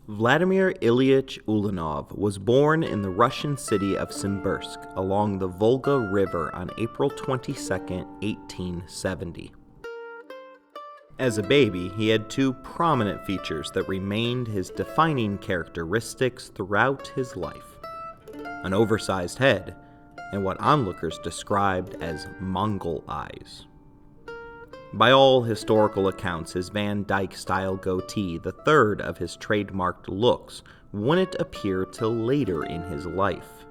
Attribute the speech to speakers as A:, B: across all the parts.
A: Vladimir Ilyich Ulyanov was born in the Russian city of Simbirsk along the Volga River on April 22, 1870. As a baby, he had two prominent features that remained his defining characteristics throughout his life: an oversized head and what onlookers described as Mongol eyes. By all historical accounts, his Van Dyke-style goatee, the third of his trademarked looks, wouldn't appear till later in his life.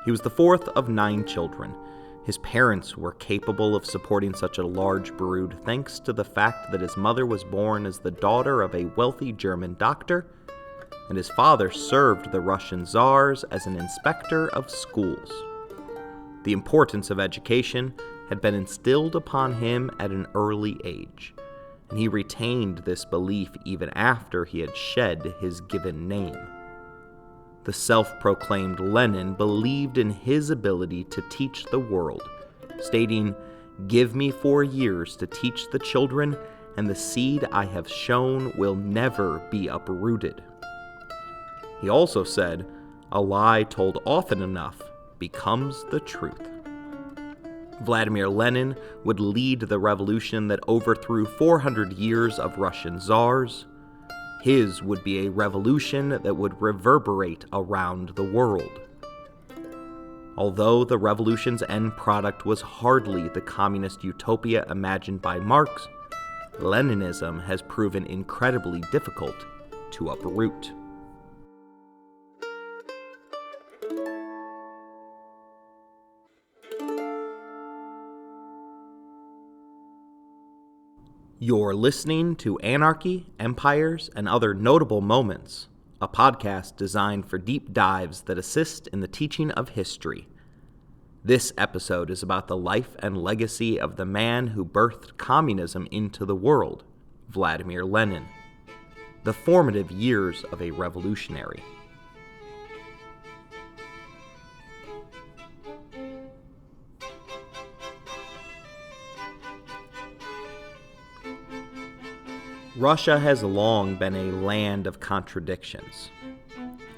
A: He was the fourth of 9 children. His parents were capable of supporting such a large brood thanks to the fact that his mother was born as the daughter of a wealthy German doctor, and his father served the Russian czars as an inspector of schools. The importance of education had been instilled upon him at an early age, and he retained this belief even after he had shed his given name. The self-proclaimed Lenin believed in his ability to teach the world, stating, "Give me 4 years to teach the children, and the seed I have sown will never be uprooted." He also said, "A lie told often enough becomes the truth." Vladimir Lenin would lead the revolution that overthrew 400 years of Russian czars. His would be a revolution that would reverberate around the world. Although the revolution's end product was hardly the communist utopia imagined by Marx, Leninism has proven incredibly difficult to uproot. You're listening to Anarchy, Empires, and Other Notable Moments, a podcast designed for deep dives that assist in the teaching of history. This episode is about the life and legacy of the man who birthed communism into the world, Vladimir Lenin. The formative years of a revolutionary. Russia has long been a land of contradictions.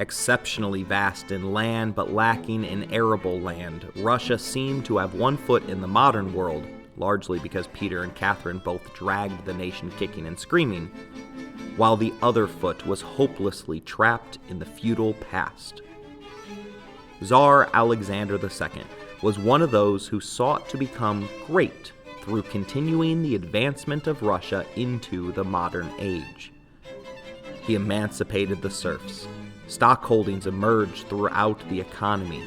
A: Exceptionally vast in land but lacking in arable land, Russia seemed to have one foot in the modern world, largely because Peter and Catherine both dragged the nation kicking and screaming, while the other foot was hopelessly trapped in the feudal past. Tsar Alexander II was one of those who sought to become great through continuing the advancement of Russia into the modern age. He emancipated the serfs. Stockholdings emerged throughout the economy.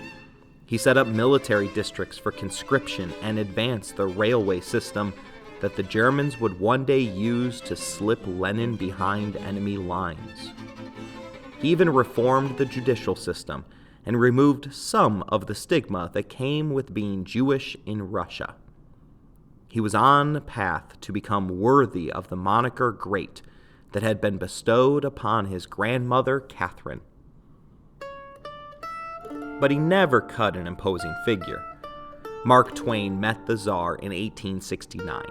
A: He set up military districts for conscription and advanced the railway system that the Germans would one day use to slip Lenin behind enemy lines. He even reformed the judicial system and removed some of the stigma that came with being Jewish in Russia. He was on the path to become worthy of the moniker Great that had been bestowed upon his grandmother, Catherine. But he never cut an imposing figure. Mark Twain met the Tsar in 1869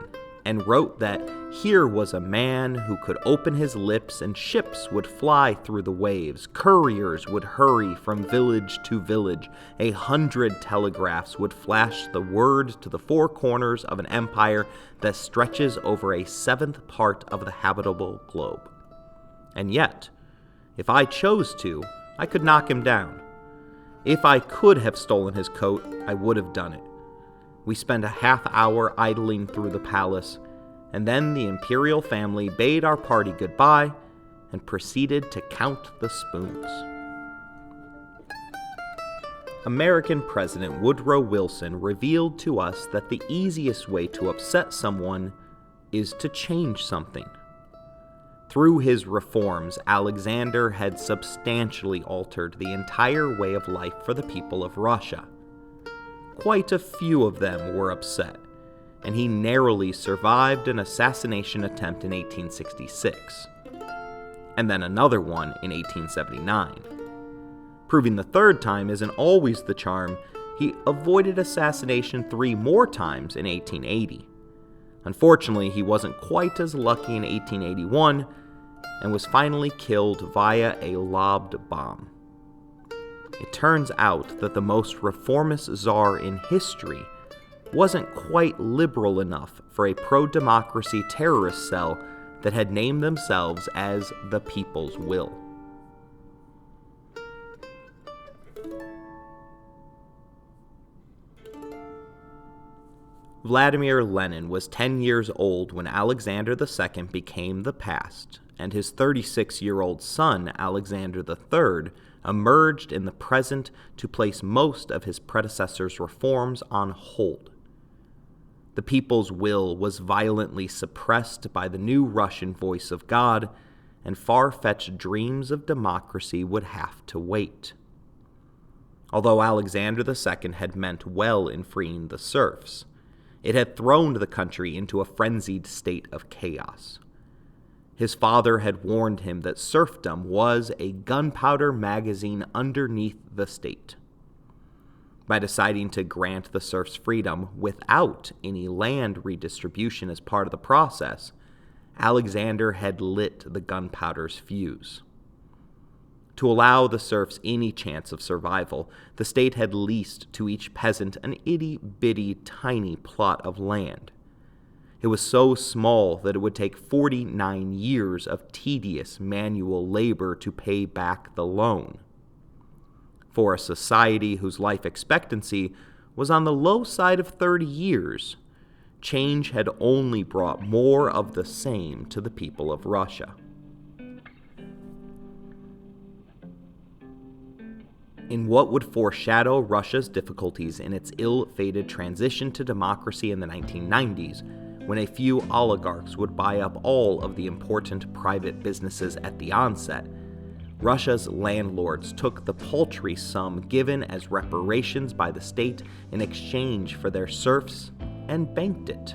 A: and wrote that here was a man who could open his lips and ships would fly through the waves, couriers would hurry from village to village, 100 telegraphs would flash the word to the 4 corners of an empire that stretches over a 7th part of the habitable globe. And yet, if I chose to, I could knock him down. If I could have stolen his coat, I would have done it. We spent a half hour idling through the palace, and then the imperial family bade our party goodbye and proceeded to count the spoons. American President Woodrow Wilson revealed to us that the easiest way to upset someone is to change something. Through his reforms, Alexander had substantially altered the entire way of life for the people of Russia. Quite a few of them were upset, and he narrowly survived an assassination attempt in 1866, and then another one in 1879. Proving the third time isn't always the charm, he avoided assassination 3 more times in 1880. Unfortunately, he wasn't quite as lucky in 1881, and was finally killed via a lobbed bomb. It turns out that the most reformist czar in history wasn't quite liberal enough for a pro-democracy terrorist cell that had named themselves as the People's Will. Vladimir Lenin was 10 years old when Alexander II became the past, and his 36-year-old son, Alexander III, emerged in the present to place most of his predecessor's reforms on hold. The people's will was violently suppressed by the new Russian voice of God, and far-fetched dreams of democracy would have to wait. Although Alexander II had meant well in freeing the serfs, it had thrown the country into a frenzied state of chaos. His father had warned him that serfdom was a gunpowder magazine underneath the state. By deciding to grant the serfs freedom without any land redistribution as part of the process, Alexander had lit the gunpowder's fuse. To allow the serfs any chance of survival, the state had leased to each peasant an itty-bitty tiny plot of land. It was so small that it would take 49 years of tedious manual labor to pay back the loan. For a society whose life expectancy was on the low side of 30 years, change had only brought more of the same to the people of Russia. In what would foreshadow Russia's difficulties in its ill-fated transition to democracy in the 1990s, when a few oligarchs would buy up all of the important private businesses at the onset, Russia's landlords took the paltry sum given as reparations by the state in exchange for their serfs and banked it.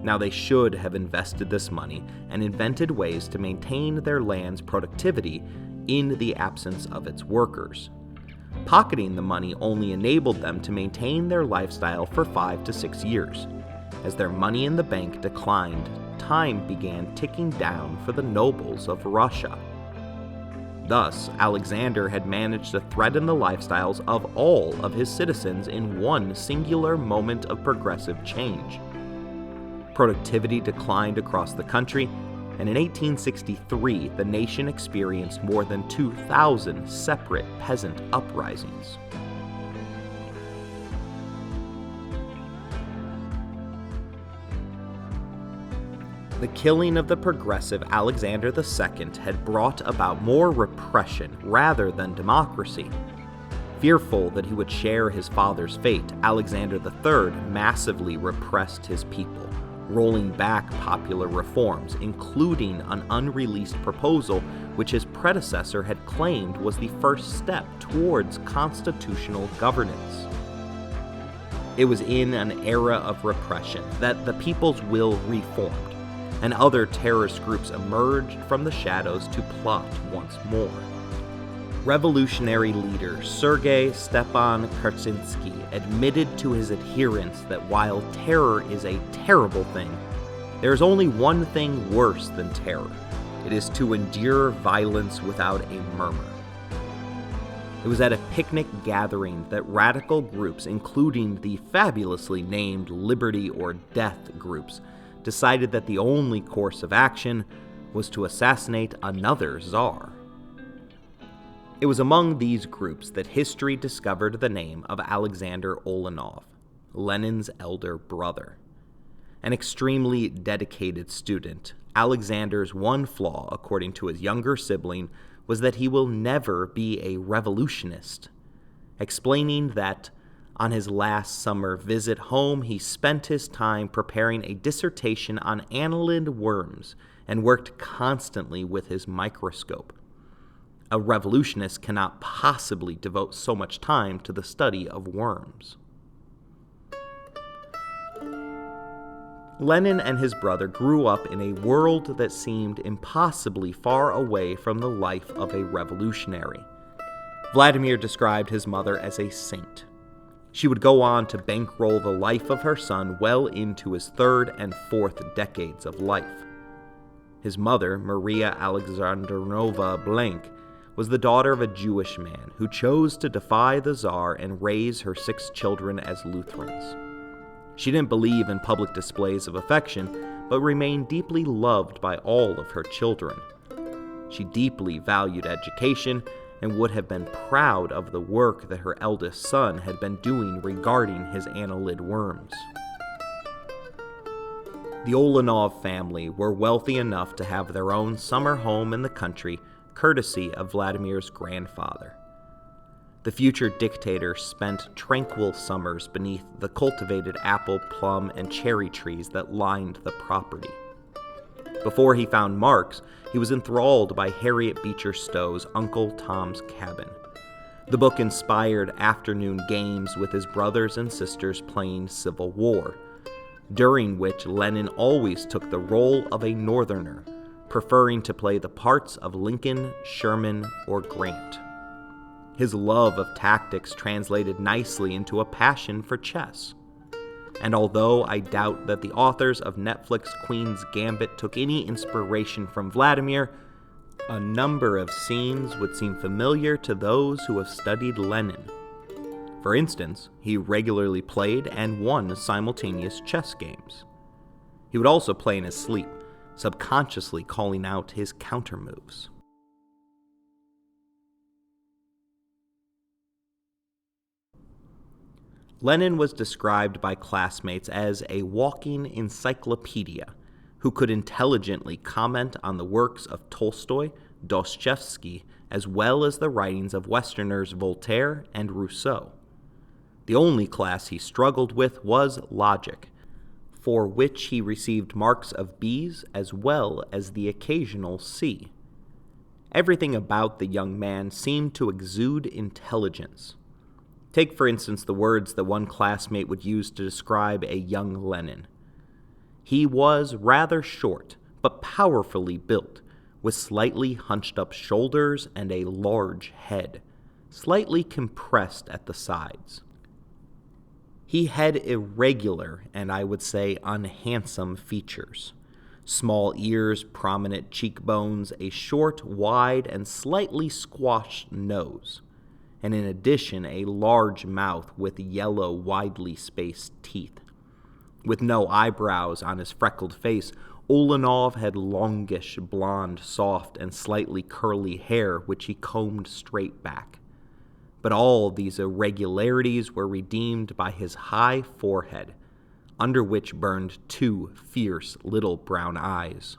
A: Now they should have invested this money and invented ways to maintain their land's productivity in the absence of its workers. Pocketing the money only enabled them to maintain their lifestyle for 5 to 6 years. As their money in the bank declined, time began ticking down for the nobles of Russia. Thus, Alexander had managed to threaten the lifestyles of all of his citizens in one singular moment of progressive change. Productivity declined across the country, and in 1863, the nation experienced more than 2,000 separate peasant uprisings. The killing of the progressive Alexander II had brought about more repression rather than democracy. Fearful that he would share his father's fate, Alexander III massively repressed his people, rolling back popular reforms, including an unreleased proposal which his predecessor had claimed was the first step towards constitutional governance. It was in an era of repression that the People's Will reformed, and other terrorist groups emerged from the shadows to plot once more. Revolutionary leader Sergei Stepan Kerensky admitted to his adherents that while terror is a terrible thing, there is only one thing worse than terror. It is to endure violence without a murmur. It was at a picnic gathering that radical groups, including the fabulously named Liberty or Death groups, decided that the only course of action was to assassinate another czar. It was among these groups that history discovered the name of Alexander Ulyanov, Lenin's elder brother. An extremely dedicated student, Alexander's one flaw, according to his younger sibling, was that he will never be a revolutionist, explaining that on his last summer visit home, he spent his time preparing a dissertation on annelid worms and worked constantly with his microscope. A revolutionist cannot possibly devote so much time to the study of worms. Lenin and his brother grew up in a world that seemed impossibly far away from the life of a revolutionary. Vladimir described his mother as a saint. She would go on to bankroll the life of her son well into his third and fourth decades of life. His mother, Maria Alexandrovna Blank, was the daughter of a Jewish man who chose to defy the Tsar and raise her 6 children as Lutherans. She didn't believe in public displays of affection, but remained deeply loved by all of her children. She deeply valued education and would have been proud of the work that her eldest son had been doing regarding his annelid worms. The Ulyanov family were wealthy enough to have their own summer home in the country, courtesy of Vladimir's grandfather. The future dictator spent tranquil summers beneath the cultivated apple, plum, and cherry trees that lined the property. Before he found Marx, he was enthralled by Harriet Beecher Stowe's Uncle Tom's Cabin. The book inspired afternoon games with his brothers and sisters playing Civil War, during which Lenin always took the role of a Northerner, preferring to play the parts of Lincoln, Sherman, or Grant. His love of tactics translated nicely into a passion for chess. And although I doubt that the authors of Netflix Queen's Gambit took any inspiration from Vladimir, a number of scenes would seem familiar to those who have studied Lenin. For instance, he regularly played and won simultaneous chess games. He would also play in his sleep, subconsciously calling out his countermoves. Lenin was described by classmates as a walking encyclopedia who could intelligently comment on the works of Tolstoy, Dostoevsky, as well as the writings of Westerners Voltaire and Rousseau. The only class he struggled with was logic, for which he received marks of B's as well as the occasional C. Everything about the young man seemed to exude intelligence. Take, for instance, the words that one classmate would use to describe a young Lenin. He was rather short, but powerfully built, with slightly hunched-up shoulders and a large head, slightly compressed at the sides. He had irregular, and I would say unhandsome features. Small ears, prominent cheekbones, a short, wide, and slightly squashed nose, and in addition a large mouth with yellow, widely spaced teeth. With no eyebrows on his freckled face, Ulyanov had longish, blonde, soft, and slightly curly hair which he combed straight back. But all these irregularities were redeemed by his high forehead, under which burned 2 fierce little brown eyes.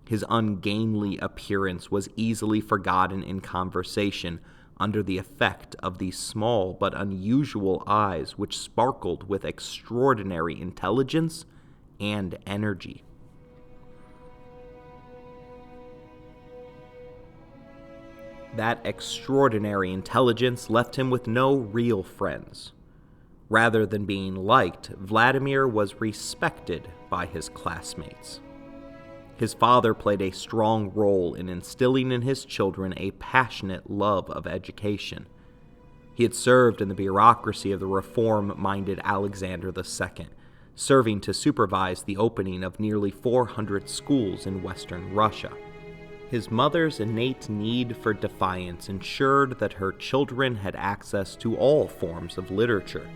A: His ungainly appearance was easily forgotten in conversation under the effect of these small but unusual eyes which sparkled with extraordinary intelligence and energy. That extraordinary intelligence left him with no real friends. Rather than being liked, Vladimir was respected by his classmates. His father played a strong role in instilling in his children a passionate love of education. He had served in the bureaucracy of the reform-minded Alexander II, serving to supervise the opening of nearly 400 schools in Western Russia. His mother's innate need for defiance ensured that her children had access to all forms of literature,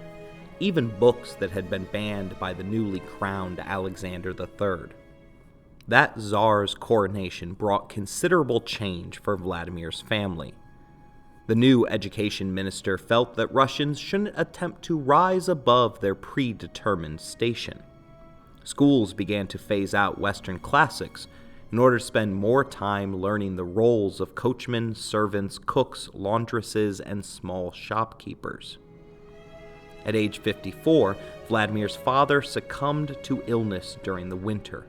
A: even books that had been banned by the newly crowned Alexander III. That Tsar's coronation brought considerable change for Vladimir's family. The new education minister felt that Russians shouldn't attempt to rise above their predetermined station. Schools began to phase out Western classics in order to spend more time learning the roles of coachmen, servants, cooks, laundresses, and small shopkeepers. At age 54, Vladimir's father succumbed to illness during the winter.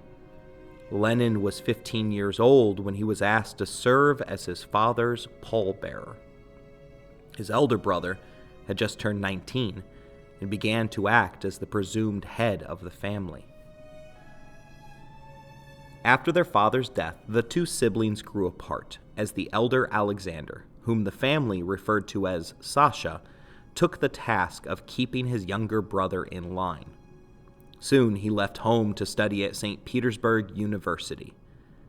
A: Lenin was 15 years old when he was asked to serve as his father's pallbearer. His elder brother had just turned 19 and began to act as the presumed head of the family. After their father's death, the 2 siblings grew apart, as the elder Alexander, whom the family referred to as Sasha, took the task of keeping his younger brother in line. Soon he left home to study at St. Petersburg University.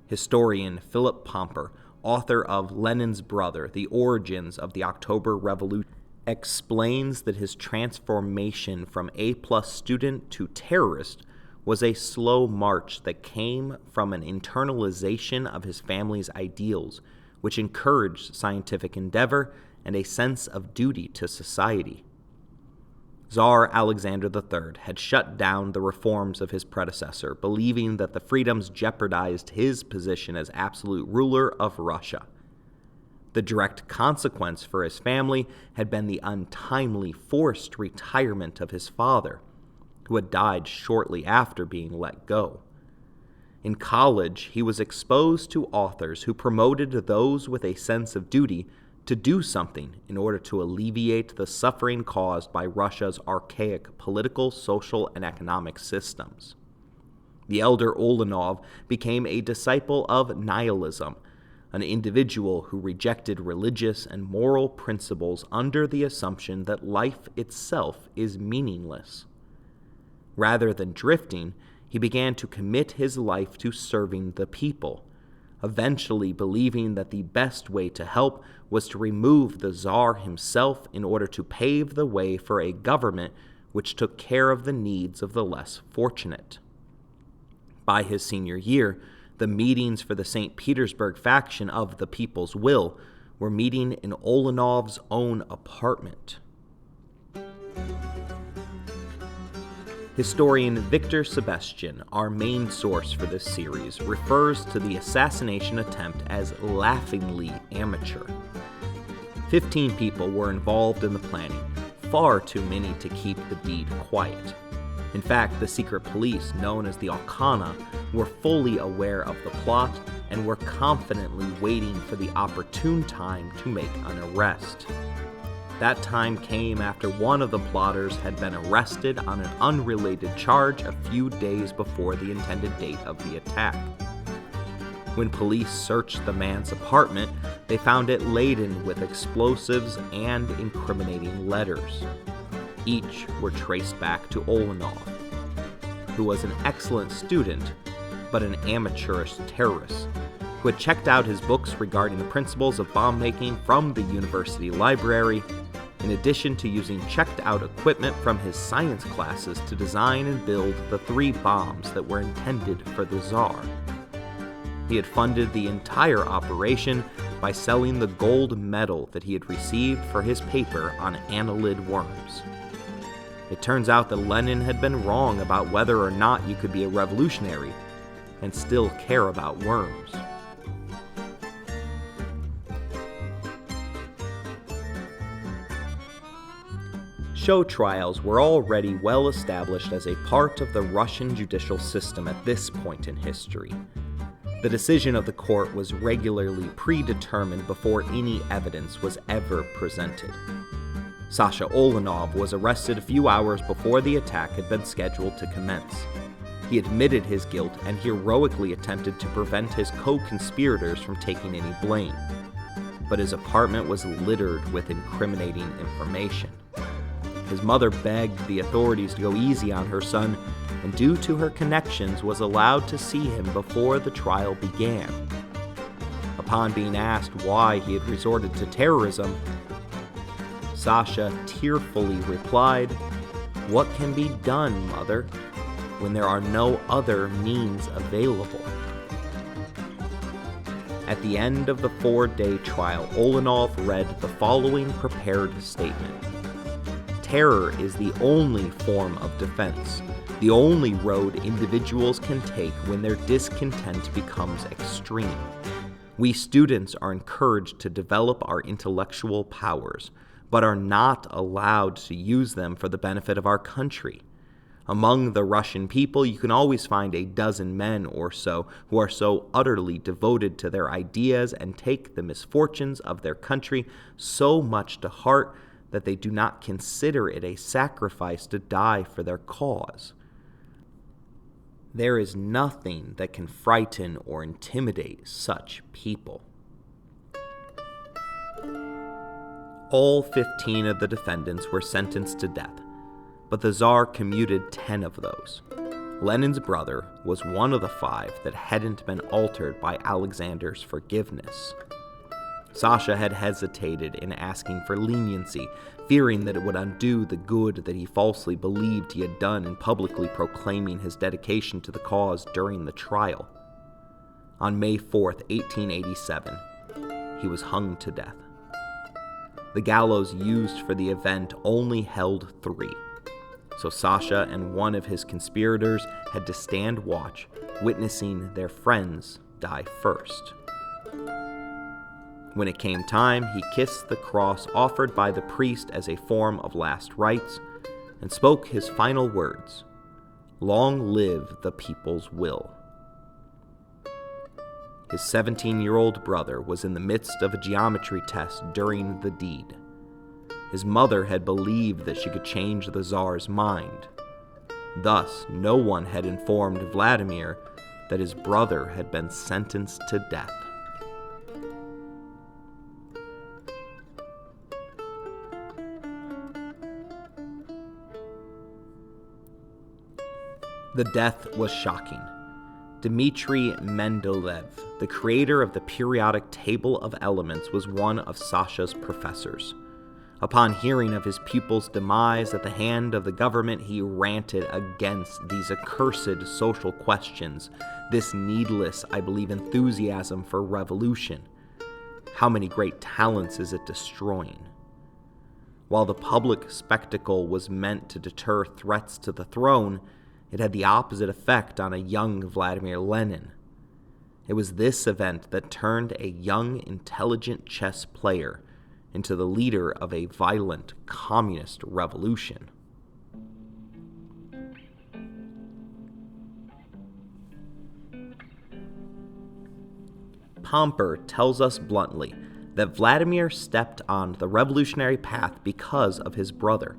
A: Historian Philip Pomper, author of Lenin's Brother, The Origins of the October Revolution, explains that his transformation from A-plus student to terrorist was a slow march that came from an internalization of his family's ideals, which encouraged scientific endeavor and a sense of duty to society. Tsar Alexander III had shut down the reforms of his predecessor, believing that the freedoms jeopardized his position as absolute ruler of Russia. The direct consequence for his family had been the untimely forced retirement of his father, who had died shortly after being let go. In college, he was exposed to authors who promoted those with a sense of duty to do something in order to alleviate the suffering caused by Russia's archaic political, social, and economic systems. The elder Ulyanov became a disciple of nihilism, an individual who rejected religious and moral principles under the assumption that life itself is meaningless. Rather than drifting, he began to commit his life to serving the people, eventually believing that the best way to help was to remove the Tsar himself in order to pave the way for a government which took care of the needs of the less fortunate. By his senior year, the meetings for the St. Petersburg faction of the People's Will were meeting in Ulyanov's own apartment. Historian Victor Sebastian, our main source for this series, refers to the assassination attempt as laughingly amateur. 15 people were involved in the planning, far too many to keep the deed quiet. In fact, the secret police, known as the Okana, were fully aware of the plot and were confidently waiting for the opportune time to make an arrest. That time came after one of the plotters had been arrested on an unrelated charge a few days before the intended date of the attack. When police searched the man's apartment, they found it laden with explosives and incriminating letters. Each were traced back to Ulyanov, who was an excellent student, but an amateurish terrorist, who had checked out his books regarding the principles of bomb making from the university library, in addition to using checked-out equipment from his science classes to design and build the 3 bombs that were intended for the Tsar. He had funded the entire operation by selling the gold medal that he had received for his paper on annelid worms. It turns out that Lenin had been wrong about whether or not you could be a revolutionary and still care about worms. Show trials were already well established as a part of the Russian judicial system at this point in history. The decision of the court was regularly predetermined before any evidence was ever presented. Sasha Ulyanov was arrested a few hours before the attack had been scheduled to commence. He admitted his guilt and heroically attempted to prevent his co-conspirators from taking any blame. But his apartment was littered with incriminating information. His mother begged the authorities to go easy on her son, and due to her connections was allowed to see him before the trial began. Upon being asked why he had resorted to terrorism, Sasha tearfully replied, "What can be done, mother, when there are no other means available?" At the end of the 4-day trial, Ulyanov read the following prepared statement. Terror is the only form of defense, the only road individuals can take when their discontent becomes extreme. We students are encouraged to develop our intellectual powers, but are not allowed to use them for the benefit of our country. Among the Russian people, you can always find a dozen men or so who are so utterly devoted to their ideas and take the misfortunes of their country so much to heart that they do not consider it a sacrifice to die for their cause. There is nothing that can frighten or intimidate such people. All 15 of the defendants were sentenced to death, but the Tsar commuted 10 of those. Lenin's brother was one of the 5 that hadn't been altered by Alexander's forgiveness. Sasha had hesitated in asking for leniency, fearing that it would undo the good that he falsely believed he had done in publicly proclaiming his dedication to the cause during the trial. On May 4th, 1887, he was hung to death. The gallows used for the event only held 3, so Sasha and one of his conspirators had to stand watch, witnessing their friends die first. When it came time, he kissed the cross offered by the priest as a form of last rites, and spoke his final words, "Long live the people's will." His 17-year-old brother was in the midst of a geometry test during the deed. His mother had believed that she could change the Tsar's mind. Thus, no one had informed Vladimir that his brother had been sentenced to death. The death was shocking. Dmitry Mendeleev, the creator of the periodic table of elements, was one of Sasha's professors. Upon hearing of his pupil's demise at the hand of the government, he ranted against these accursed social questions, this needless, I believe, enthusiasm for revolution. How many great talents is it destroying? While the public spectacle was meant to deter threats to the throne, it had the opposite effect on a young Vladimir Lenin. It was this event that turned a young, intelligent chess player into the leader of a violent communist revolution. Pomper tells us bluntly that Vladimir stepped on the revolutionary path because of his brother.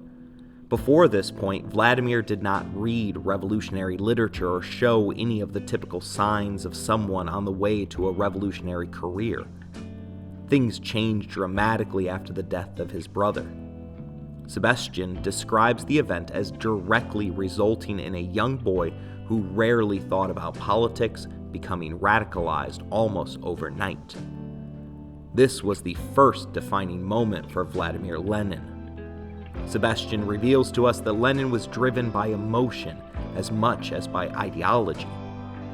A: Before this point, Vladimir did not read revolutionary literature or show any of the typical signs of someone on the way to a revolutionary career. Things changed dramatically after the death of his brother. Sebastian describes the event as directly resulting in a young boy who rarely thought about politics becoming radicalized almost overnight. This was the first defining moment for Vladimir Lenin. Sebastian reveals to us that Lenin was driven by emotion as much as by ideology.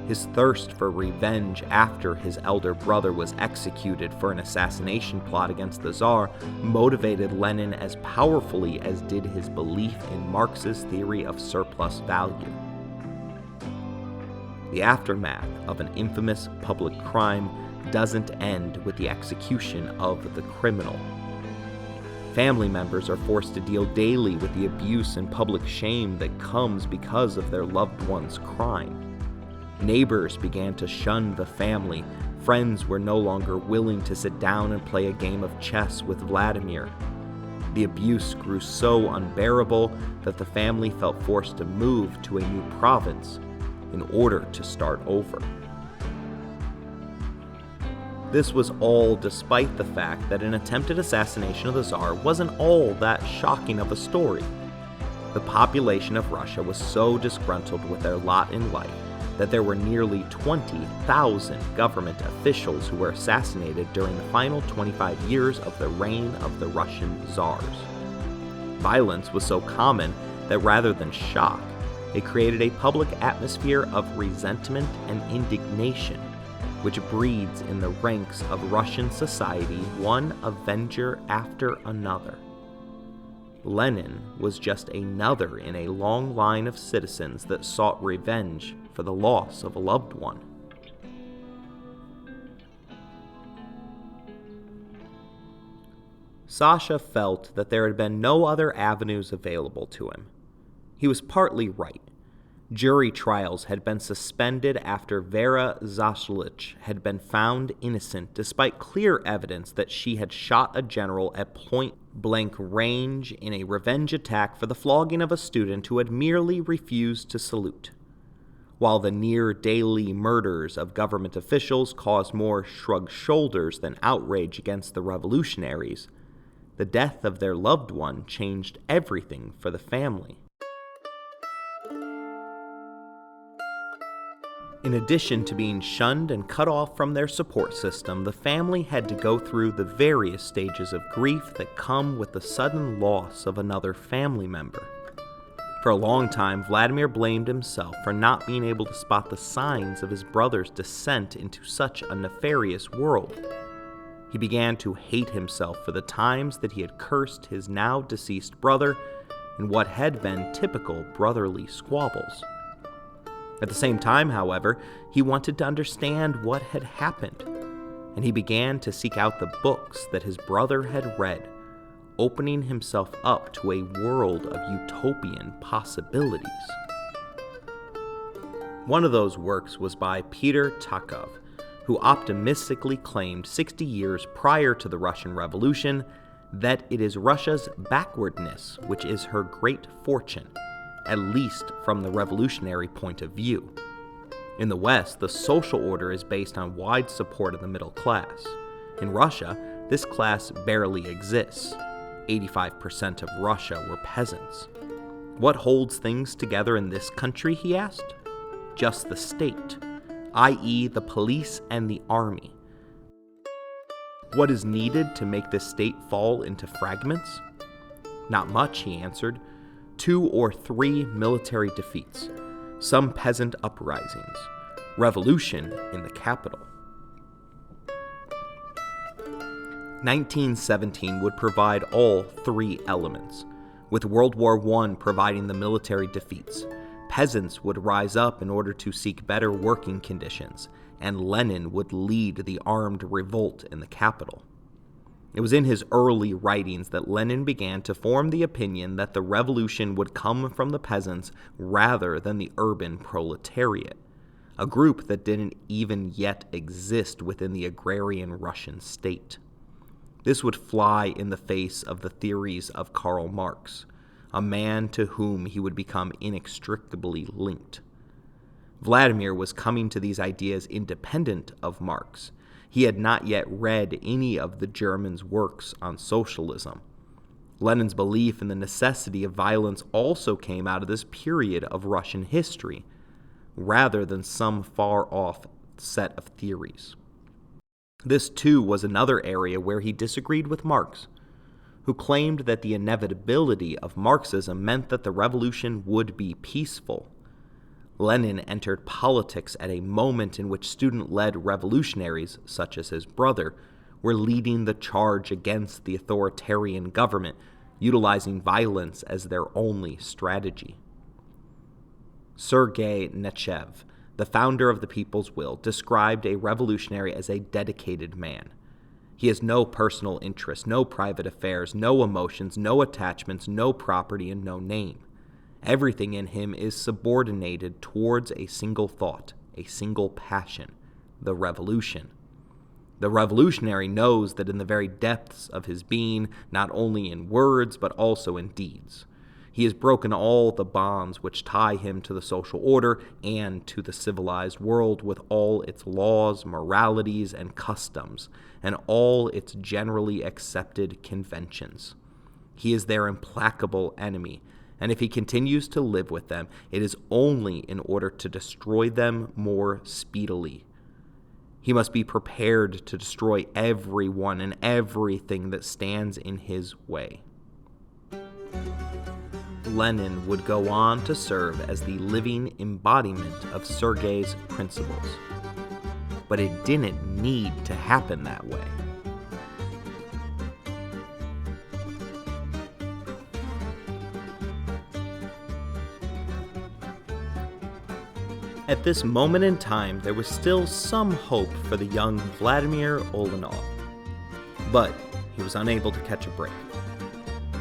A: His thirst for revenge after his elder brother was executed for an assassination plot against the Tsar motivated Lenin as powerfully as did his belief in Marx's theory of surplus value. The aftermath of an infamous public crime doesn't end with the execution of the criminal. Family members are forced to deal daily with the abuse and public shame that comes because of their loved one's crime. Neighbors began to shun the family. Friends were no longer willing to sit down and play a game of chess with Vladimir. The abuse grew so unbearable that the family felt forced to move to a new province in order to start over. This was all despite the fact that an attempted assassination of the Tsar wasn't all that shocking of a story. The population of Russia was so disgruntled with their lot in life that there were nearly 20,000 government officials who were assassinated during the final 25 years of the reign of the Russian Tsars. Violence was so common that rather than shock, it created a public atmosphere of resentment and indignation, which breeds in the ranks of Russian society one avenger after another. Lenin was just another in a long line of citizens that sought revenge for the loss of a loved one. Sasha felt that there had been no other avenues available to him. He was partly right. Jury trials had been suspended after Vera Zashlich had been found innocent despite clear evidence that she had shot a general at point-blank range in a revenge attack for the flogging of a student who had merely refused to salute. While the near-daily murders of government officials caused more shrugged shoulders than outrage against the revolutionaries, the death of their loved one changed everything for the family. In addition to being shunned and cut off from their support system, the family had to go through the various stages of grief that come with the sudden loss of another family member. For a long time, Vladimir blamed himself for not being able to spot the signs of his brother's descent into such a nefarious world. He began to hate himself for the times that he had cursed his now deceased brother in what had been typical brotherly squabbles. At the same time, however, he wanted to understand what had happened, and he began to seek out the books that his brother had read, opening himself up to a world of utopian possibilities. One of those works was by Peter Takov, who optimistically claimed 60 years prior to the Russian Revolution that it is Russia's backwardness which is her great fortune, at least from the revolutionary point of view. In the West, the social order is based on wide support of the middle class. In Russia, this class barely exists. 85% of Russia were peasants. What holds things together in this country, he asked? Just the state, i.e. the police and the army. What is needed to make this state fall into fragments? Not much, he answered. 2 or 3 military defeats, some peasant uprisings, revolution in the capital. 1917 would provide all 3 elements, with World War I providing the military defeats. Peasants would rise up in order to seek better working conditions, and Lenin would lead the armed revolt in the capital. It was in his early writings that Lenin began to form the opinion that the revolution would come from the peasants rather than the urban proletariat, a group that didn't even yet exist within the agrarian Russian state. This would fly in the face of the theories of Karl Marx, a man to whom he would become inextricably linked. Vladimir was coming to these ideas independent of Marx. He had not yet read any of the Germans' works on socialism. Lenin's belief in the necessity of violence also came out of this period of Russian history, rather than some far-off set of theories. This, too, was another area where he disagreed with Marx, who claimed that the inevitability of Marxism meant that the revolution would be peaceful. Lenin entered politics at a moment in which student-led revolutionaries, such as his brother, were leading the charge against the authoritarian government, utilizing violence as their only strategy. Sergei Nechayev, the founder of the People's Will, described a revolutionary as a dedicated man. He has no personal interest, no private affairs, no emotions, no attachments, no property, and no name. Everything in him is subordinated towards a single thought, a single passion, the revolution. The revolutionary knows that in the very depths of his being, not only in words but also in deeds, he has broken all the bonds which tie him to the social order and to the civilized world with all its laws, moralities, and customs, and all its generally accepted conventions. He is their implacable enemy, and if he continues to live with them, it is only in order to destroy them more speedily. He must be prepared to destroy everyone and everything that stands in his way. Lenin would go on to serve as the living embodiment of Sergei's principles. But it didn't need to happen that way. At this moment in time, there was still some hope for the young Vladimir Ulyanov, but he was unable to catch a break.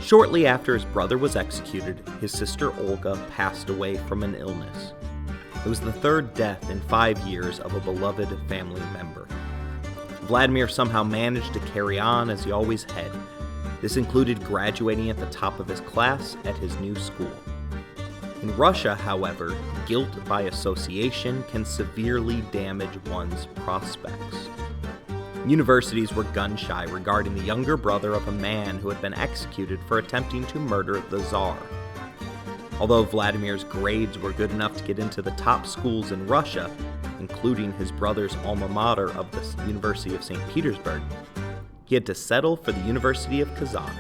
A: Shortly after his brother was executed, his sister Olga passed away from an illness. It was the 3rd death in 5 years of a beloved family member. Vladimir somehow managed to carry on as he always had. This included graduating at the top of his class at his new school. In Russia, however, guilt by association can severely damage one's prospects. Universities were gun-shy regarding the younger brother of a man who had been executed for attempting to murder the Tsar. Although Vladimir's grades were good enough to get into the top schools in Russia, including his brother's alma mater of the University of St. Petersburg, he had to settle for the University of Kazan.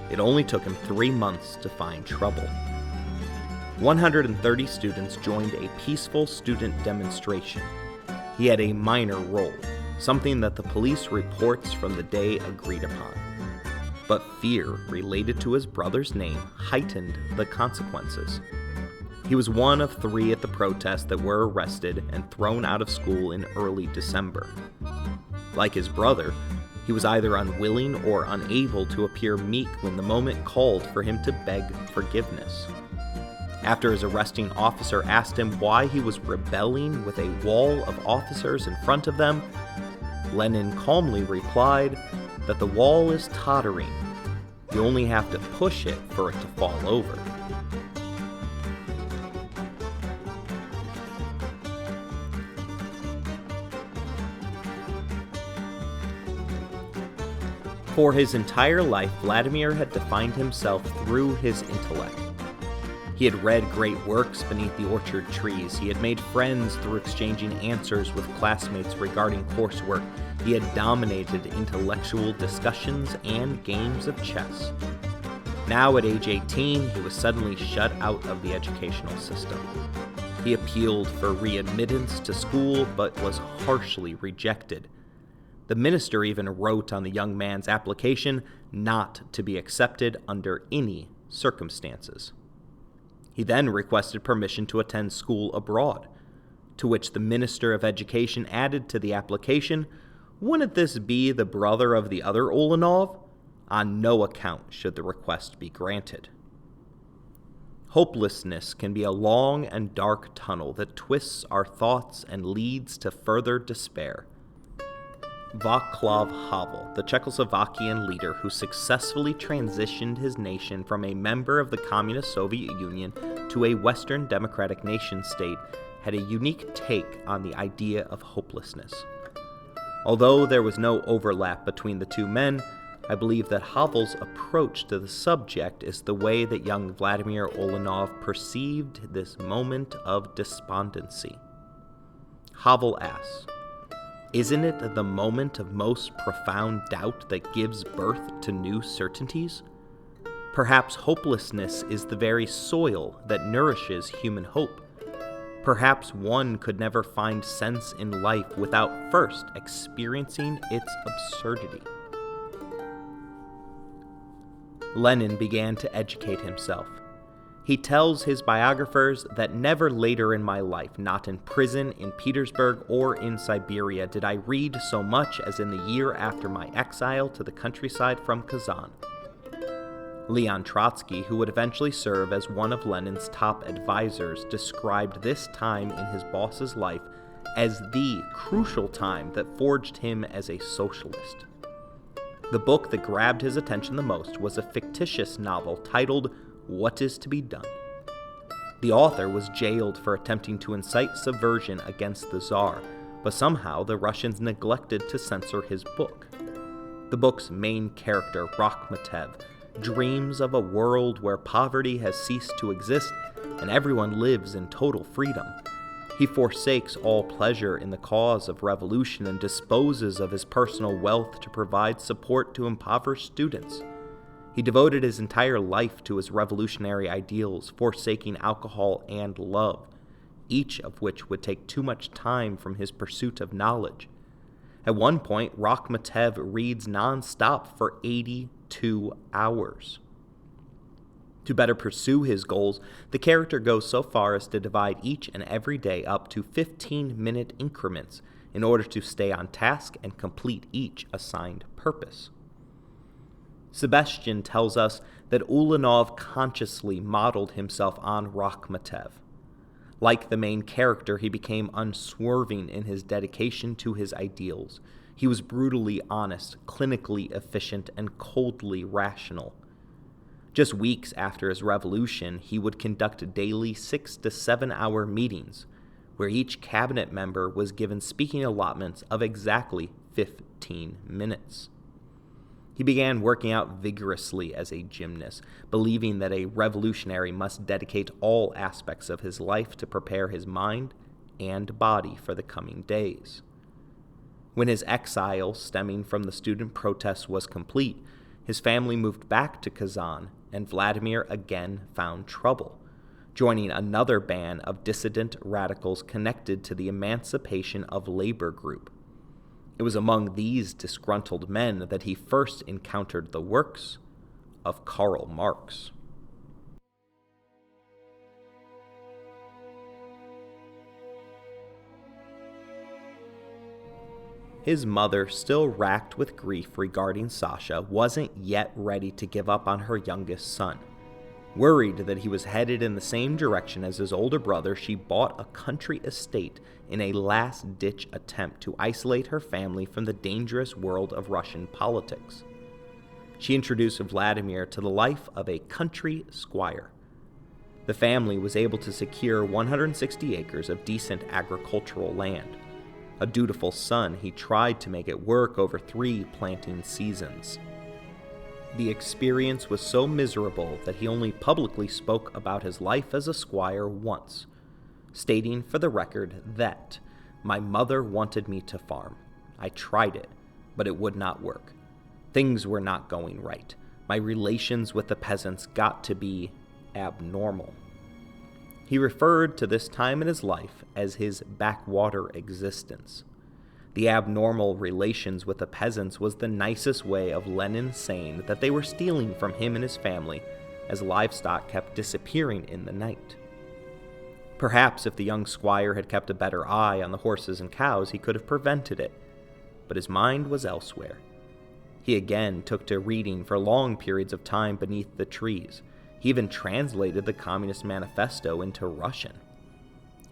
A: It only took him 3 months to find trouble. 130 students joined a peaceful student demonstration. He had a minor role, something that the police reports from the day agreed upon. But fear related to his brother's name heightened the consequences. He was one of 3 at the protest that were arrested and thrown out of school in early December. Like his brother, he was either unwilling or unable to appear meek when the moment called for him to beg forgiveness. After his arresting officer asked him why he was rebelling with a wall of officers in front of them, Lenin calmly replied that the wall is tottering. You only have to push it for it to fall over. For his entire life, Vladimir had defined himself through his intellect. He had read great works beneath the orchard trees. He had made friends through exchanging answers with classmates regarding coursework. He had dominated intellectual discussions and games of chess. Now at age 18, he was suddenly shut out of the educational system. He appealed for readmittance to school, but was harshly rejected. The minister even wrote on the young man's application not to be accepted under any circumstances. He then requested permission to attend school abroad, to which the Minister of Education added to the application, "Wouldn't this be the brother of the other Ulyanov? On no account should the request be granted." Hopelessness can be a long and dark tunnel that twists our thoughts and leads to further despair. Václav Havel, the Czechoslovakian leader who successfully transitioned his nation from a member of the Communist Soviet Union to a Western democratic nation-state, had a unique take on the idea of hopelessness. Although there was no overlap between the two men, I believe that Havel's approach to the subject is the way that young Vladimir Ulyanov perceived this moment of despondency. Havel asks, "Isn't it the moment of most profound doubt that gives birth to new certainties? Perhaps hopelessness is the very soil that nourishes human hope. Perhaps one could never find sense in life without first experiencing its absurdity." Lenin began to educate himself. He tells his biographers that never later in my life, not in prison, in Petersburg, or in Siberia, did I read so much as in the year after my exile to the countryside from Kazan. Leon Trotsky, who would eventually serve as one of Lenin's top advisors, described this time in his boss's life as the crucial time that forged him as a socialist. The book that grabbed his attention the most was a fictitious novel titled What is to be Done? The author was jailed for attempting to incite subversion against the Tsar, but somehow the Russians neglected to censor his book. The book's main character, Rakhmetev, dreams of a world where poverty has ceased to exist and everyone lives in total freedom. He forsakes all pleasure in the cause of revolution and disposes of his personal wealth to provide support to impoverished students. He devoted his entire life to his revolutionary ideals, forsaking alcohol and love, each of which would take too much time from his pursuit of knowledge. At one point, Rakhmetev reads non-stop for 82 hours. To better pursue his goals, the character goes so far as to divide each and every day up to 15-minute increments in order to stay on task and complete each assigned purpose. Sebastian tells us that Ulyanov consciously modeled himself on Rakhmetev. Like the main character, he became unswerving in his dedication to his ideals. He was brutally honest, clinically efficient, and coldly rational. Just weeks after his revolution, he would conduct daily 6 to 7 hour meetings, where each cabinet member was given speaking allotments of exactly 15 minutes. He began working out vigorously as a gymnast, believing that a revolutionary must dedicate all aspects of his life to prepare his mind and body for the coming days. When his exile stemming from the student protests was complete, his family moved back to Kazan, and Vladimir again found trouble, joining another band of dissident radicals connected to the Emancipation of Labor group. It was among these disgruntled men that he first encountered the works of Karl Marx. His mother, still racked with grief regarding Sasha, wasn't yet ready to give up on her youngest son. Worried that he was headed in the same direction as his older brother, she bought a country estate in a last-ditch attempt to isolate her family from the dangerous world of Russian politics. She introduced Vladimir to the life of a country squire. The family was able to secure 160 acres of decent agricultural land. A dutiful son, he tried to make it work over 3 planting seasons. The experience was so miserable that he only publicly spoke about his life as a squire once, stating for the record that, "My mother wanted me to farm. I tried it, but it would not work. Things were not going right. My relations with the peasants got to be abnormal." He referred to this time in his life as his backwater existence. The abnormal relations with the peasants was the nicest way of Lenin saying that they were stealing from him and his family as livestock kept disappearing in the night. Perhaps if the young squire had kept a better eye on the horses and cows, he could have prevented it, but his mind was elsewhere. He again took to reading for long periods of time beneath the trees. He even translated the Communist Manifesto into Russian.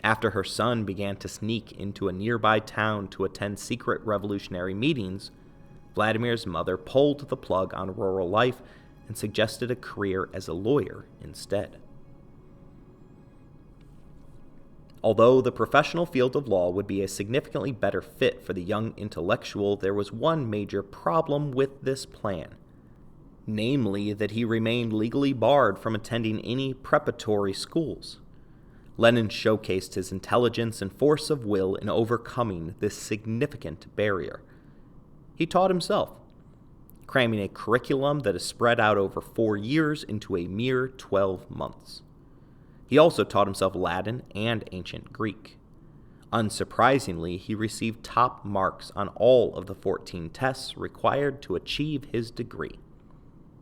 A: After her son began to sneak into a nearby town to attend secret revolutionary meetings, Vladimir's mother pulled the plug on rural life and suggested a career as a lawyer instead. Although the professional field of law would be a significantly better fit for the young intellectual, there was one major problem with this plan. Namely, that he remained legally barred from attending any preparatory schools. Lenin showcased his intelligence and force of will in overcoming this significant barrier. He taught himself, cramming a curriculum that is spread out over 4 years into a mere 12 months. He also taught himself Latin and ancient Greek. Unsurprisingly, he received top marks on all of the 14 tests required to achieve his degree.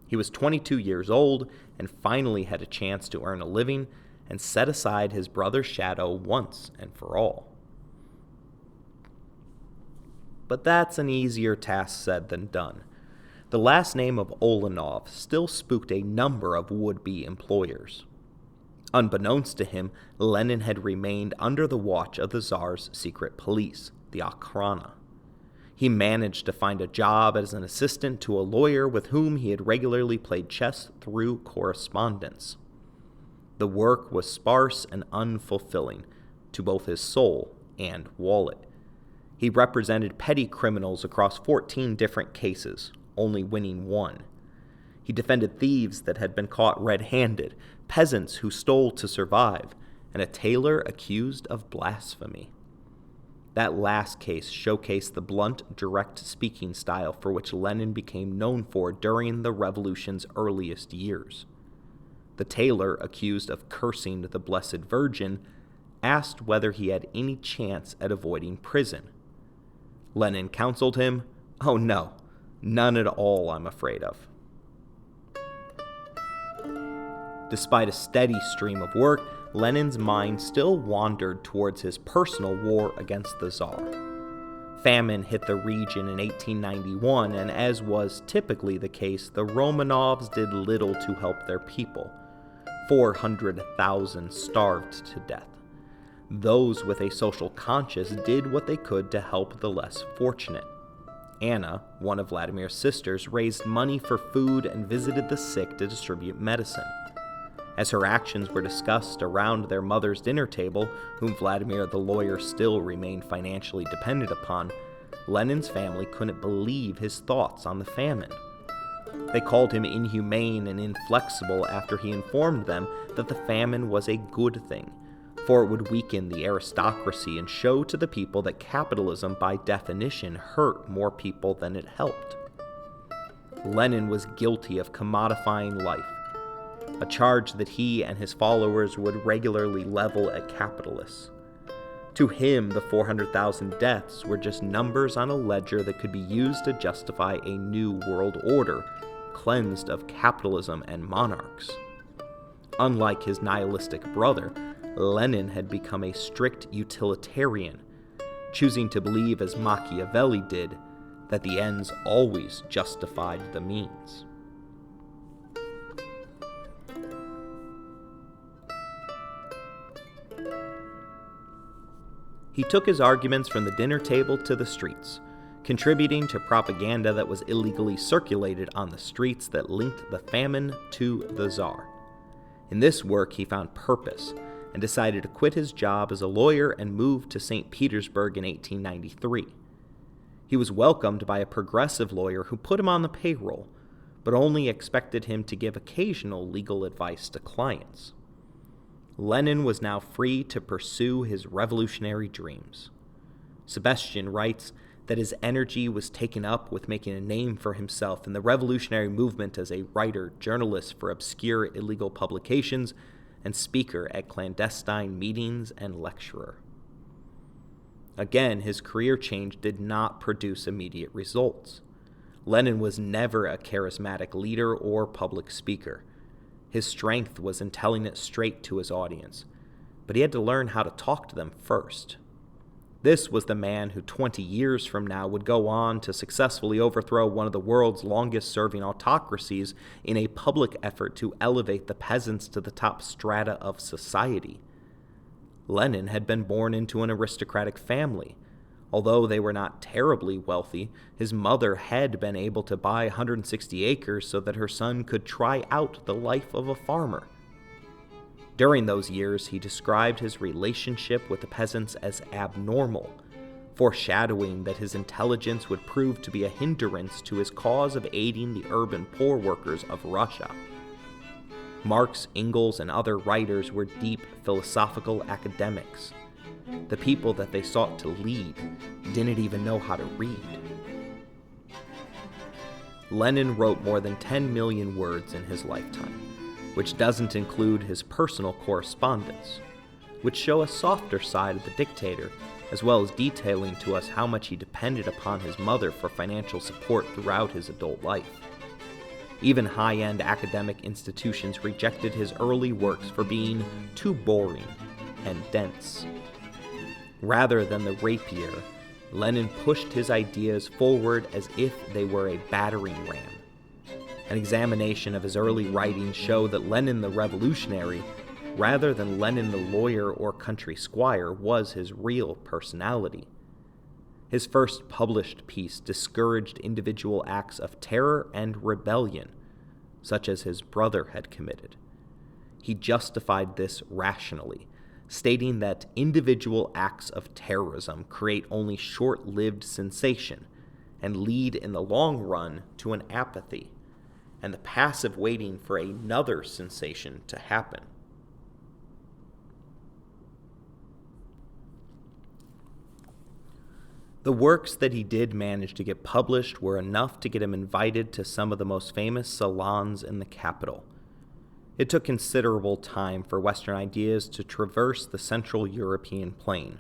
A: He was 22 years old and finally had a chance to earn a living and set aside his brother's shadow once and for all. But that's an easier task said than done. The last name of Ulyanov still spooked a number of would-be employers. Unbeknownst to him, Lenin had remained under the watch of the Tsar's secret police, the Okhrana. He managed to find a job as an assistant to a lawyer with whom he had regularly played chess through correspondence. The work was sparse and unfulfilling to both his soul and wallet. He represented petty criminals across 14 different cases, only winning 1. He defended thieves that had been caught red-handed, peasants who stole to survive, and a tailor accused of blasphemy. That last case showcased the blunt, direct speaking style for which Lenin became known for during the revolution's earliest years. The tailor, accused of cursing the Blessed Virgin, asked whether he had any chance at avoiding prison. Lenin counseled him, "Oh no, none at all, I'm afraid of." Despite a steady stream of work, Lenin's mind still wandered towards his personal war against the Tsar. Famine hit the region in 1891, and as was typically the case, the Romanovs did little to help their people. 400,000 starved to death. Those with a social conscience did what they could to help the less fortunate. Anna, one of Vladimir's sisters, raised money for food and visited the sick to distribute medicine. As her actions were discussed around their mother's dinner table, whom Vladimir the lawyer still remained financially dependent upon, Lenin's family couldn't believe his thoughts on the famine. They called him inhumane and inflexible after he informed them that the famine was a good thing. for it would weaken the aristocracy and show to the people that capitalism, by definition, hurt more people than it helped. Lenin was guilty of commodifying life, a charge that he and his followers would regularly level at capitalists. To him, the 400,000 deaths were just numbers on a ledger that could be used to justify a new world order, cleansed of capitalism and monarchs. Unlike his nihilistic brother, Lenin had become a strict utilitarian, choosing to believe, as Machiavelli did, that the ends always justified the means. He took his arguments from the dinner table to the streets, contributing to propaganda that was illegally circulated on the streets that linked the famine to the Tsar. In this work, he found purpose and decided to quit his job as a lawyer and move to St. Petersburg in 1893. He was welcomed by a progressive lawyer who put him on the payroll, but only expected him to give occasional legal advice to clients. Lenin was now free to pursue his revolutionary dreams. Sebastian writes that his energy was taken up with making a name for himself in the revolutionary movement as a writer, journalist for obscure illegal publications, and speaker at clandestine meetings and lecturer. Again, his career change did not produce immediate results. Lenin was never a charismatic leader or public speaker. His strength was in telling it straight to his audience, but he had to learn how to talk to them first. This was the man who 20 years from now would go on to successfully overthrow one of the world's longest-serving autocracies in a public effort to elevate the peasants to the top strata of society. Lenin had been born into an aristocratic family. Although they were not terribly wealthy, his mother had been able to buy 160 acres so that her son could try out the life of a farmer. During those years, he described his relationship with the peasants as abnormal, foreshadowing that his intelligence would prove to be a hindrance to his cause of aiding the urban poor workers of Russia. Marx, Engels, and other writers were deep philosophical academics. The people that they sought to lead didn't even know how to read. Lenin wrote more than 10 million words in his lifetime, which doesn't include his personal correspondence, which show a softer side of the dictator, as well as detailing to us how much he depended upon his mother for financial support throughout his adult life. Even high-end academic institutions rejected his early works for being too boring and dense. Rather than the rapier, Lenin pushed his ideas forward as if they were a battering ram. An examination of his early writings show that Lenin the revolutionary, rather than Lenin the lawyer or country squire, was his real personality. His first published piece discouraged individual acts of terror and rebellion, such as his brother had committed. He justified this rationally, stating that individual acts of terrorism create only short-lived sensation and lead in the long run to an apathy and the passive waiting for another sensation to happen. The works that he did manage to get published were enough to get him invited to some of the most famous salons in the capital. It took considerable time for Western ideas to traverse the Central European plain.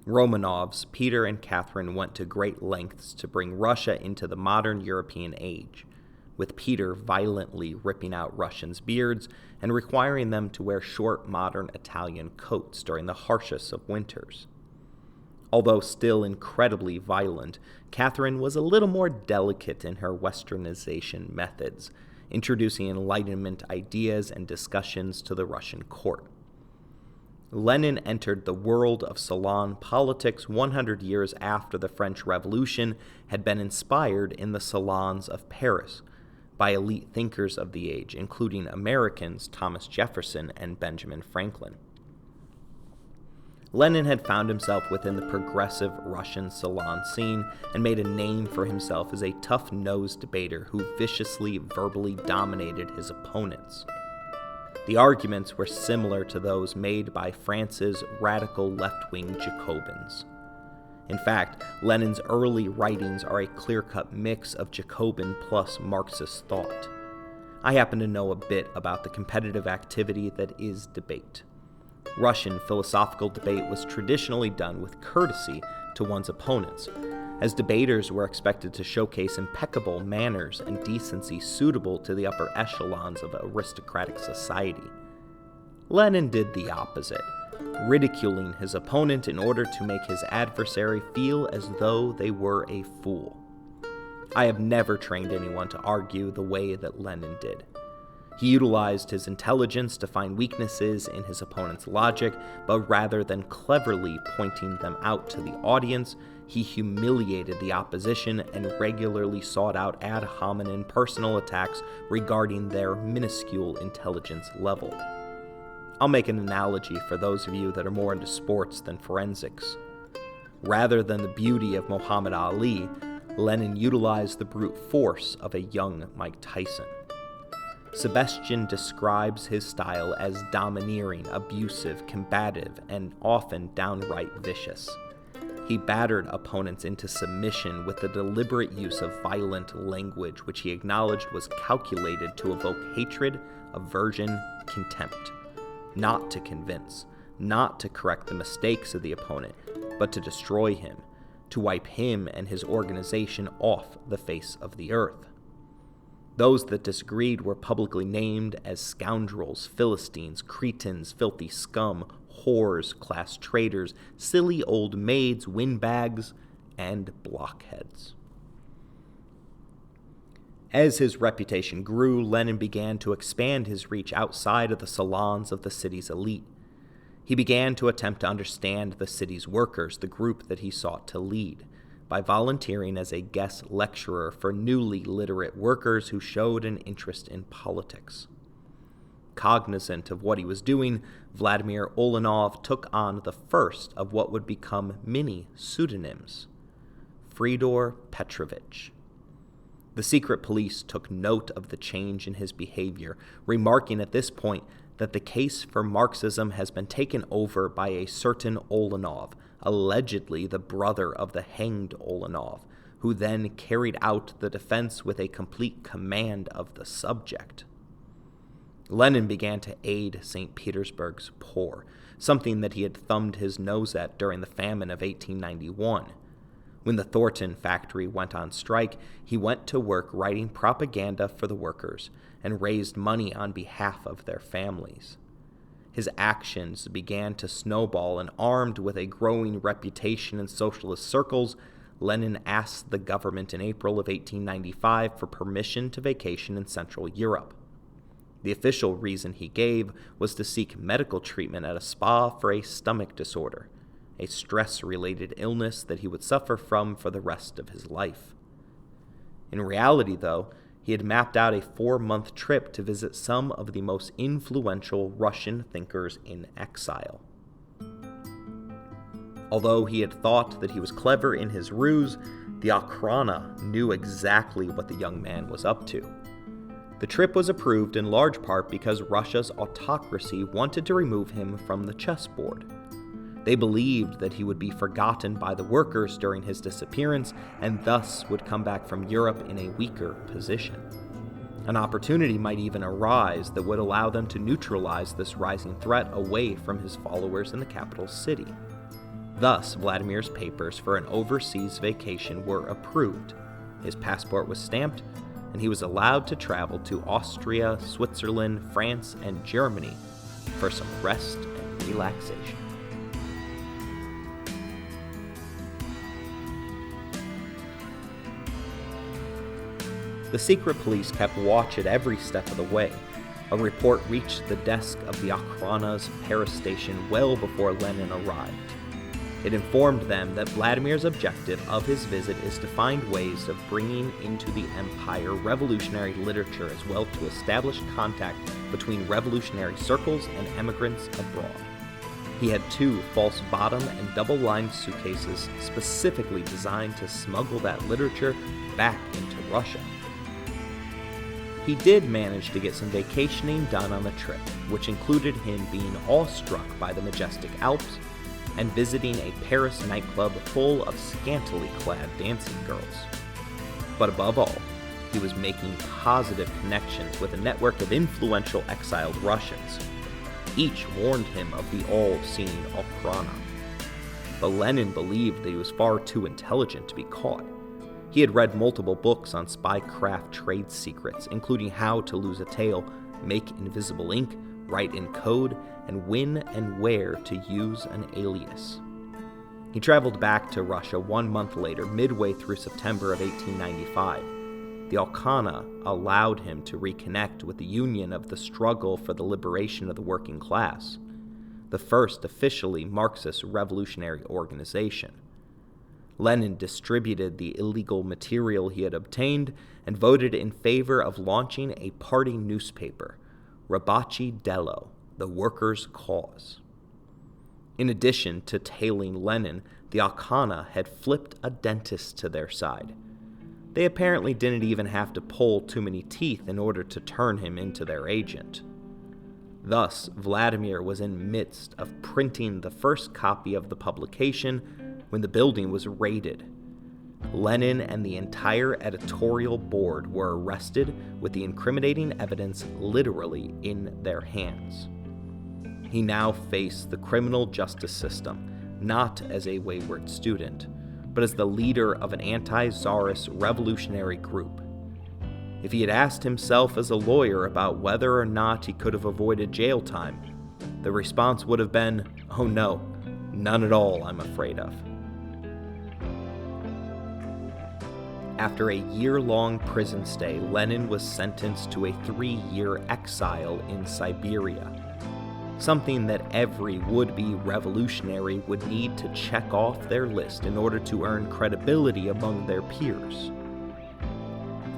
A: Romanovs, Peter and Catherine went to great lengths to bring Russia into the modern European age, with Peter violently ripping out Russians' beards and requiring them to wear short modern Italian coats during the harshest of winters. Although still incredibly violent, Catherine was a little more delicate in her westernization methods, introducing Enlightenment ideas and discussions to the Russian court. Lenin entered the world of salon politics 100 years after the French Revolution had been inspired in the salons of Paris by elite thinkers of the age, including Americans Thomas Jefferson and Benjamin Franklin. Lenin had found himself within the progressive Russian salon scene and made a name for himself as a tough-nosed debater who viciously verbally dominated his opponents. The arguments were similar to those made by France's radical left-wing Jacobins. In fact, Lenin's early writings are a clear-cut mix of Jacobin plus Marxist thought. I happen to know a bit about the competitive activity that is debate. Russian philosophical debate was traditionally done with courtesy to one's opponents, as debaters were expected to showcase impeccable manners and decency suitable to the upper echelons of aristocratic society. Lenin did the opposite, ridiculing his opponent in order to make his adversary feel as though they were a fool. I have never trained anyone to argue the way that Lenin did. He utilized his intelligence to find weaknesses in his opponent's logic, but rather than cleverly pointing them out to the audience, he humiliated the opposition and regularly sought out ad hominem personal attacks regarding their minuscule intelligence level. I'll make an analogy for those of you that are more into sports than forensics. Rather than the beauty of Muhammad Ali, Lenin utilized the brute force of a young Mike Tyson. Sebastian describes his style as domineering, abusive, combative, and often downright vicious. He battered opponents into submission with the deliberate use of violent language, which he acknowledged was calculated to evoke hatred, aversion, contempt. Not to convince, not to correct the mistakes of the opponent, but to destroy him, to wipe him and his organization off the face of the earth. Those that disagreed were publicly named as scoundrels, Philistines, cretins, filthy scum, whores, class traitors, silly old maids, windbags, and blockheads. As his reputation grew, Lenin began to expand his reach outside of the salons of the city's elite. He began to attempt to understand the city's workers, the group that he sought to lead, by volunteering as a guest lecturer for newly literate workers who showed an interest in politics. Cognizant of what he was doing, Vladimir Ulyanov took on the first of what would become many pseudonyms: Fyodor Petrovich. The secret police took note of the change in his behavior, remarking at this point that the case for Marxism has been taken over by a certain Ulyanov, allegedly the brother of the hanged Ulyanov, who then carried out the defense with a complete command of the subject. Lenin began to aid St. Petersburg's poor, something that he had thumbed his nose at during the famine of 1891. When the Thornton factory went on strike, he went to work writing propaganda for the workers and raised money on behalf of their families. His actions began to snowball, and armed with a growing reputation in socialist circles, Lenin asked the government in April of 1895 for permission to vacation in Central Europe. The official reason he gave was to seek medical treatment at a spa for a stomach disorder, a stress-related illness that he would suffer from for the rest of his life. In reality, though, he had mapped out a 4-month trip to visit some of the most influential Russian thinkers in exile. Although he had thought that he was clever in his ruse, the Okhrana knew exactly what the young man was up to. The trip was approved in large part because Russia's autocracy wanted to remove him from the chessboard. They believed that he would be forgotten by the workers during his disappearance and thus would come back from Europe in a weaker position. An opportunity might even arise that would allow them to neutralize this rising threat away from his followers in the capital city. Thus, Vladimir's papers for an overseas vacation were approved. His passport was stamped, and he was allowed to travel to Austria, Switzerland, France, and Germany for some rest and relaxation. The secret police kept watch at every step of the way. A report reached the desk of the Okhrana's Paris station well before Lenin arrived. It informed them that Vladimir's objective of his visit is to find ways of bringing into the empire revolutionary literature, as well to establish contact between revolutionary circles and emigrants abroad. He had 2 false bottom and double-lined suitcases specifically designed to smuggle that literature back into Russia. He did manage to get some vacationing done on the trip, which included him being awestruck by the majestic Alps and visiting a Paris nightclub full of scantily clad dancing girls. But above all, he was making positive connections with a network of influential exiled Russians. Each warned him of the all-seeing Okhrana. But Lenin believed that he was far too intelligent to be caught. He had read multiple books on spycraft trade secrets, including how to lose a tail, make invisible ink, write in code, and when and where to use an alias. He traveled back to Russia 1 month later, midway through September of 1895. The Okhrana allowed him to reconnect with the Union of the Struggle for the Liberation of the Working Class, the first officially Marxist revolutionary organization. Lenin distributed the illegal material he had obtained and voted in favor of launching a party newspaper, Rabachi Delo, the workers' cause. In addition to tailing Lenin, the Okhrana had flipped a dentist to their side. They apparently didn't even have to pull too many teeth in order to turn him into their agent. Thus, Vladimir was in midst of printing the first copy of the publication when the building was raided. Lenin and the entire editorial board were arrested with the incriminating evidence literally in their hands. He now faced the criminal justice system, not as a wayward student, but as the leader of an anti-Tsarist revolutionary group. If he had asked himself as a lawyer about whether or not he could have avoided jail time, the response would have been, "Oh no, none at all, I'm afraid of." After a year-long prison stay, Lenin was sentenced to a 3-year exile in Siberia, something that every would-be revolutionary would need to check off their list in order to earn credibility among their peers.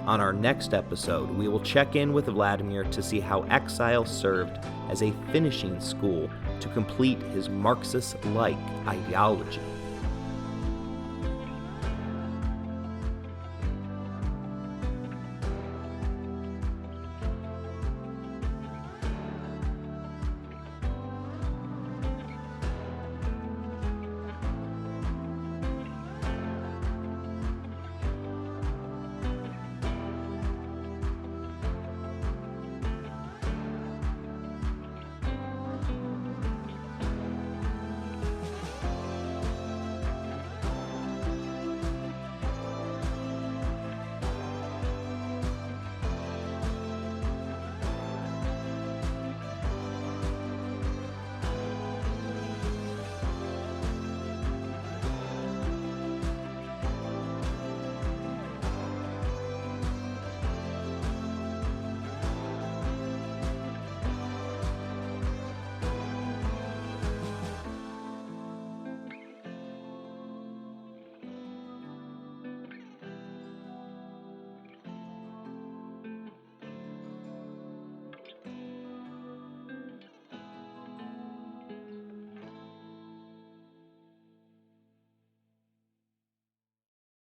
A: On our next episode, we will check in with Vladimir to see how exile served as a finishing school to complete his Marxist-like ideology.